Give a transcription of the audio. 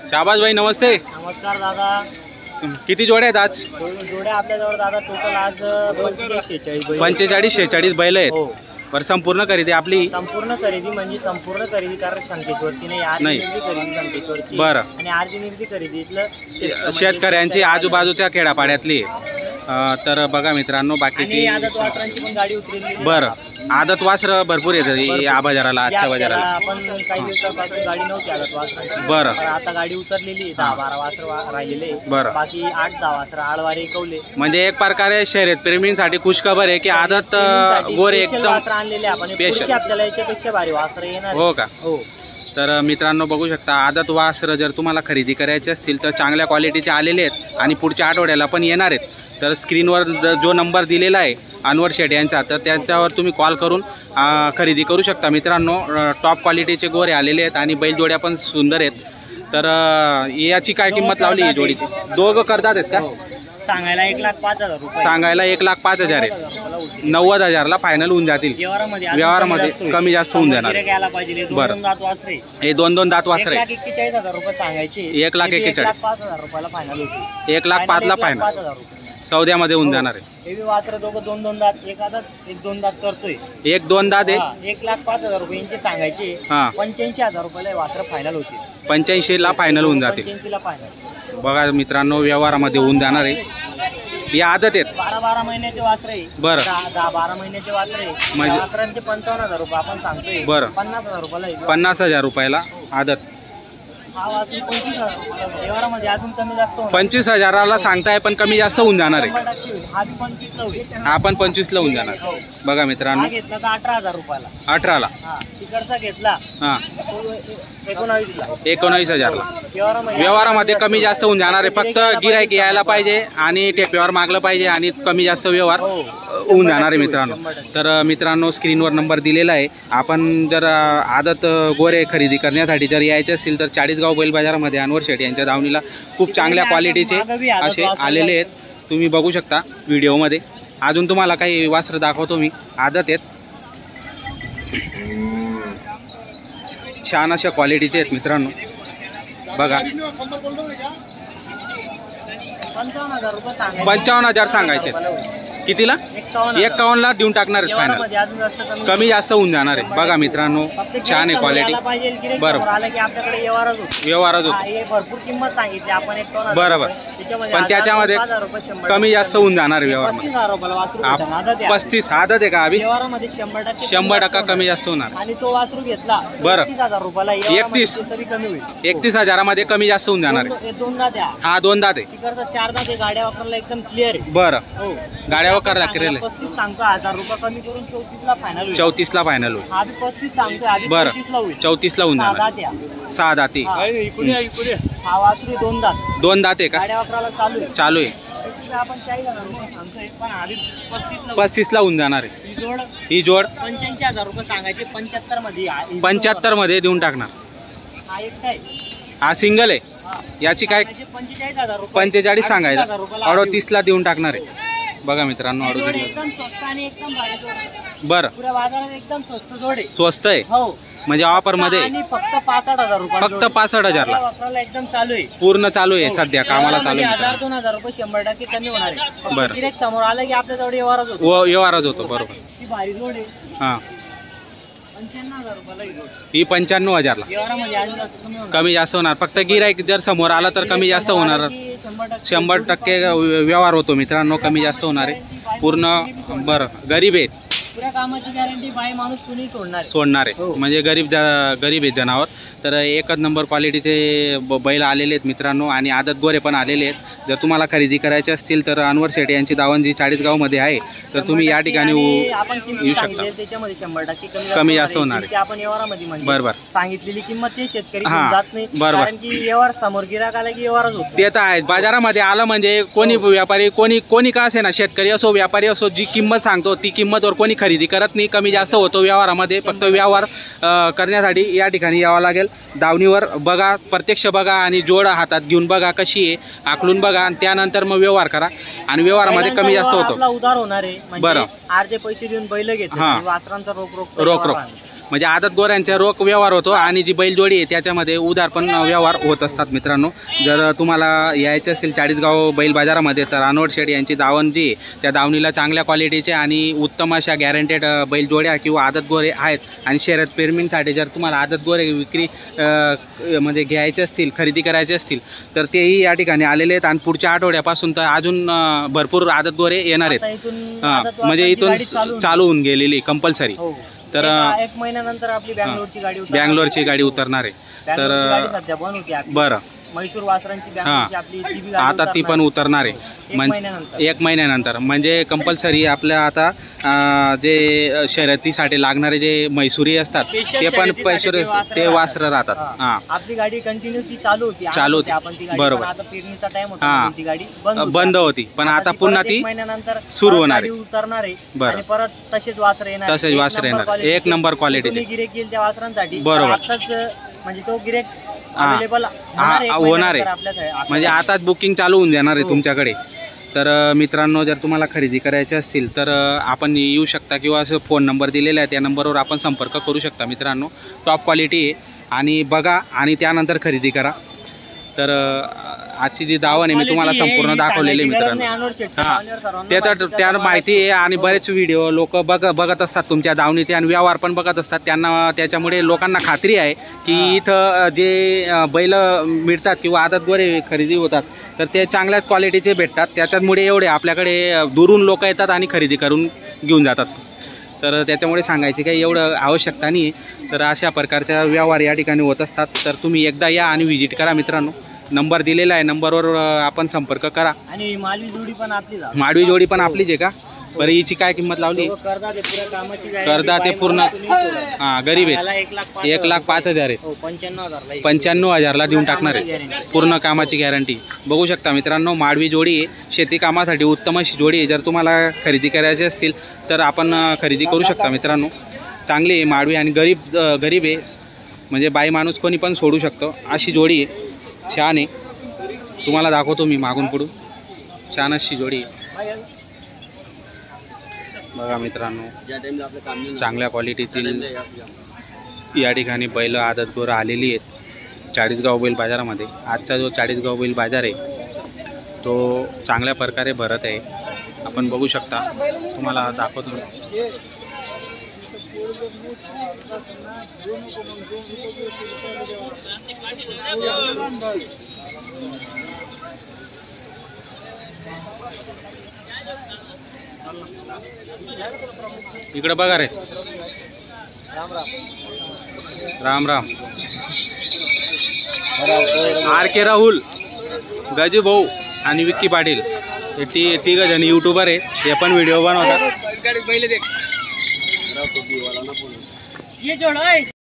शाबाज भाई नमस्ते। नमस्कार दादा। किती जोड्या आहेत आज? जोड्या आपल्याजवळ दादा टोटल आज 45-46 बैल आहेत। हो बरं, संपूर्ण खरेदी आपली? संपूर्ण खरेदी म्हणजे संपूर्ण खरेदी कारण संकेश्वरची नाही, आरती खरेदी संकेश्वरची। बरं, आणि आरती निर्दी खरेदी इथलं शेतकऱ्यांची आजूबाजूच्या खेड्यापाड्यातली। तर बघा मित्रांनो बाकीची आदत वासरांची पण गाडी उतरली। बरं, आदत वासर भरपूर येतात या बाजाराला, आजच्या बाजाराला। आपण काही दिवसापासून गाडी नव्हती आदत वासरांची। बरं, आता गाडी उतरलेली 10-12 वासर राहिलेले। बरं, बाकी 8-10 वासर आळवारे कवले। म्हणजे एक प्रकारे शर्यत प्रेमींसाठी खुशखबर आहे की आदत गोरे एकदम वासर आणलेले आपण। पुढच्या हप्त्याला याच्यापेक्षा भारी वासर येणार। हो का? हो। तर मित्रांनो बघू शकता, आदत वासर जर तुम्हाला खरेदी करायचे असतील तर चांगल्या क्वालिटीचे आलेले आहेत आणि पुढच्या आठवड्याला पण येणार आहेत। तर स्क्रीनवर जो नंबर दिलेला आहे अनवर शेट यांचा, तर त्यांच्यावर तुम्ही कॉल करून खरेदी करू शकता। मित्रांनो टॉप क्वालिटीचे गोरे आलेले आहेत आणि बैलजोड्या पण सुंदर आहेत। तर याची काय किंमत लावली ही जोडीची? दोघं करतात आहेत का? सांगायला 1,05,000 रुपये। सांगायला 1,05,000 आहे। 90,000ला फायनल होऊन जातील। व्यवहारामध्ये कमी जास्त होऊन जाणार। बरं, हे 2 दात वासरे 1,41,000 रुपये सांगायचे। 1,41,000 रुपयाला फायनल होती। 1,05,000ला फायनल सौद्यामध्ये होऊन जाणार आहे। हे वासर दोघं 2 दात, एक आदत 1-2 दात करतोय। 1-2 दात आहे। 1,05,000 रुपयांचे सांगायचे। 85,000 रुपयाला वासर फायनल होते। 85ला फायनल होऊन जाते। 85ला फायनल। बघा मित्रांनो व्यवहारामध्ये होऊन जाणार आहे। ही आदत आहेत 12 महिन्याचे वासर आहे। बरं, 10-12 महिन्याचे वासर आहे। म्हणजे वासरांचे 55,000 रुपये आपण सांगतोय। बरं, 50,000 रुपयाला 50,000 रुपयाला आदत। हा वासर 25,000 रुपयाला व्यवहारामध्ये अजून कमी जास्त होणार। 25,000ला सांगताय पण कमी जास्त होऊन जाणार आहे। हा 25 ला होईल। आपण 25ला होऊन जाणार। बघा मित्रांनो घेतला तर 18,000 रुपयाला। 18ला। तिकडचा घेतला हा 19ला। 19,000ला व्यवहारामध्ये कमी जास्त होऊन जाणार आहे। फक्त गिराईक यायला पाहिजे आणि टेप्यावर मागलं पाहिजे आणि कमी जास्त व्यवहार होऊन जाणार आहे मित्रांनो। तर मित्रांनो स्क्रीनवर नंबर दिलेला आहे। आपण जर आदत गोरे खरेदी करण्यासाठी जर यायचे असतील तर 40गाव बैल बाजारामध्ये अनवर शेट यांच्या दावणीला खूप चांगल्या क्वालिटीचे असे आलेले आहेत। तुम्ही बघू शकता व्हिडिओमध्ये। अजून तुम्हाला काही वासरं दाखवतो मी। आदत आहेत, छान अशा क्वालिटीचे आहेत मित्रांनो। बघा 55,000 सांगायचे। कितीला? 51ला देऊन टाकणार आहे फायनल। कमी जास्त होऊन जाणार आहे। बघा मित्रांनो छान आहे क्वालिटी। बरं, व्यवहारच होतो भरपूर किंमत सांगितली आपण 51,000। बरोबर, पण त्याच्यामध्ये कमी जास्त होऊन जाणार आहे व्यवहार। 35 आदत आहे का अभि? 100% कमी जास्त होणार। आणि तो वासरू घेतला बरं 30,000 रुपयाला। 31,000मध्ये कमी जास्त होऊन जाणार आहे। 2 दात आहे। हा 2 दात आहे। तिकडचा 4 दात आहे। गाड्या वापरायला एकदम क्लिअर आहे। बरं, हो गाड्या वगैरे केलेले 35 सांगतो 1,000 रुपये कमी करून 34ला फायनल होईल। 34ला फायनल होईल। आधी 35 सांगतो, आधी 34ला होईल। 34ला होऊन जाणार। 6 दाती। हा वासरू 2 दात। 2 दात आहे का? गाड्या वापरायला चालू आहे। आपण 40,000 रुपये सांगतोय पण आधी 35ला होऊन जाणार आहे। ही जोड 85,000 रुपये सांगायचे। 75 मध्ये 75 मध्ये देऊन टाकणार। हा एक काय? हा सिंगल आहे। याची काय? 45,000 रुपये। 45 सांगायचं, 38ला देऊन टाकणार आहे। बघा मित्रांनो एकदम स्वस्त आणि एकदम भारी जोड आहे। बरं, पुऱ्या बाजारात एकदम स्वस्त जोड आहे। स्वस्त आहे हो, म्हणजे ऑफर मध्ये आणि फक्त 65,000 रुपये। फक्त 65,000ला वापरायला एकदम चालू आहे। पूर्ण चालू आहे सध्या, कामाला चालू आहे। 1,000-2,000 रुपये 100% कमी होणार आहे। बरं, गिऱ्हाईक समोर आलं की आपल्याजवळ व्यवहारच होतो। व्यवहारच होतो। बरोबर, ही भारी जोड आहे। हा 95,000 रुपयाला ही 95,000ला व्यवहारामध्ये अजून जास्त कमी होणार। कमी जास्त होणार। फक्त गिराईक जर समोर आला तर कमी जास्त होणार। 100% व्यवहार होतो मित्रांनो, कमी जास्त होणार आहे पूर्ण। बरं, गरीब आहेत, पुऱ्या कामाची गॅरंटी बाई माणूस कुणी सोडणार आहे। म्हणजे गरीब आहे जनावर। तर एकच नंबर क्वालिटीचे बैल आलेले आहेत मित्रांनो आणि आदत गोरे पण आलेले आहेत। जर तुम्हाला खरेदी करायचे असतील तर अनवर शेट यांची दावणजी 40गाव मध्ये आहे, तर तुम्ही या ठिकाणी येऊ शकता। त्याच्यामध्ये 100% कमी जास्त होणार आहे। आपण व्यवहारामध्ये बरोबर सांगितलेली किंमत ते शेतकरी जात नाही, कारण की व्यवहार समोर गिराक आला की व्यवहारच होतो। ते तर आहे। बाजारामध्ये आलं म्हणजे कोणी व्यापारी कोणी का असे ना, शेतकरी असो व्यापारी असो, जी किंमत सांगतो ती किंमतवर कोणी खरेदी करत नाही। कमी जास्त होतो व्यवहारामध्ये। फक्त व्यवहार करण्यासाठी या ठिकाणी यावं लागेल। दावणीवर बघा, प्रत्यक्ष बघा आणि जोड हातात घेऊन बघा कशी आहे, आकलून बघा आणि त्यानंतर मग व्यवहार करा आणि व्यवहारामध्ये कमी जास्त होतो। उधार होणार आहे। बरं, अर्धे पैसे देऊन बैल घेतो, वासरांचा रोख म्हणजे आदत गोऱ्यांच्या रोख व्यवहार होतो आणि जी बैलजोडी आहे त्याच्यामध्ये उधार पण व्यवहार होत असतात मित्रांनो. जर तुम्हाला यायचं असेल चाळीसगाव बैल बाजारामध्ये तर अनोट शेठ यांची दावण जी आहे त्या दावणीला चांगल्या क्वालिटीचे आणि उत्तम अशा गॅरंटेड बैलजोड्या किंवा आदत गोरे आहेत. आणि शर्यत प्रेमींसाठी जर तुम्हाला आदत गोरे विक्री मध्ये घ्यायचे असतील, खरेदी करायचे असतील तर तेही या ठिकाणी आलेले आहेत. आणि पुढच्या आठवड्यापासून तर अजून भरपूर आदत गोरे येणार आहेत. म्हणजे इथून चालू होऊन गेलेली कंपल्सरी. तर 1 महिन्यानंतर आपली बँगलोरची गाडी उतरणार आहे. तर बरं, म्हैसूर वासरांची आपली आता ती पण उतरणार आहे म्हणजे 1 महिन्यानंतर. म्हणजे कंपल्सरी आपल्या आता जे शर्यतीसाठी लागणारे जे म्हैसूरी असतात ते पण ते वासरं राहतात. हा, आपली गाडी कंटिन्यू ती चालू होती. बरोबर. आता पेरणीचा टाइम होता, ती गाडी बंद होती पण आता पुन्हा ती महिन्यानंतर सुरू होणार आहे. उतरणार आहे आणि परत तसेच वासर येणार. 1 नंबर क्वालिटी गिरेक येईल त्या वासरांसाठी. बरोबर. आताच म्हणजे तो गिरेक होणार आहे. म्हणजे आताच बुकिंग चालू होऊन जाणार आहे तुमच्याकडे. तर मित्रांनो, जर तुम्हाला खरेदी करायची असतील तर आपण येऊ शकता किंवा असं फोन नंबर दिलेला आहे त्या नंबरवर आपण संपर्क करू शकता मित्रांनो. टॉप क्वालिटी आहे आणि बघा आणि त्यानंतर खरेदी करा. तर आजची जी दावण आहे मी तुम्हाला संपूर्ण दाखवलेली मित्रांनो. ते तर त्याला माहिती आहे आणि बरेच व्हिडिओ लोक बघत असतात तुमच्या दावणीचे आणि व्यवहार पण बघत असतात. त्यांना त्याच्यामुळे लोकांना खात्री आहे की इथं जे बैल मिळतात किंवा आदत गोरे खरेदी होतात तर ते चांगल्याच क्वालिटीचे भेटतात. त्याच्यामुळे एवढे आपल्याकडे दुरून लोक येतात आणि खरेदी करून घेऊन जातात. तर त्याच्यामुळे सांगायची काही एवढं आवश्यकता नाही. तर अशा प्रकारच्या व्यवहार या ठिकाणी होत असतात. तर तुम्ही एकदा या आणि व्हिजिट करा मित्रांनो. नंबर दिलेला आहे, नंबरवर आपण संपर्क करा. आणि माडवी जोडी पण आपलीच आहे का? बरं, हिची काय किंमत लावली? करदा ते पूर्ण गरीब आहे. 1,05,000 आहे. 95,000ला देऊन टाकणार आहे. पूर्ण कामाची गॅरंटी. बघू शकता मित्रांनो, माडवी जोडी आहे. शेती कामासाठी उत्तम अशी जोडी आहे. जर तुम्हाला खरेदी करायची असतील तर आपण खरेदी करू शकता मित्रांनो. चांगली आहे माडवी आणि गरीब आहे. म्हणजे बाई माणूस कोणी पण सोडू शकतो अशी जोडी आहे. छान आहे. तुम्हाला दाखवतो मी मागून पुढून. छान अशी जोडी आहे. बघा मित्रांनो, चांगल्या क्वालिटीतील या ठिकाणी बैल आदत गोरं आलेली आहेत चाळीसगाव बैल बाजारामध्ये. आजचा जो चाळीसगाव बैल बाजार आहे तो चांगल्या प्रकारे भरत आहे. आपण बघू शकता. तुम्हाला दाखवतो. इकडे बघा रे. राम राम. RK राहुल, गजू भाऊ आणि विक्की पाटील हे तिघ जण यूट्यूबर आहेत. हे पण व्हिडिओ बनवतात.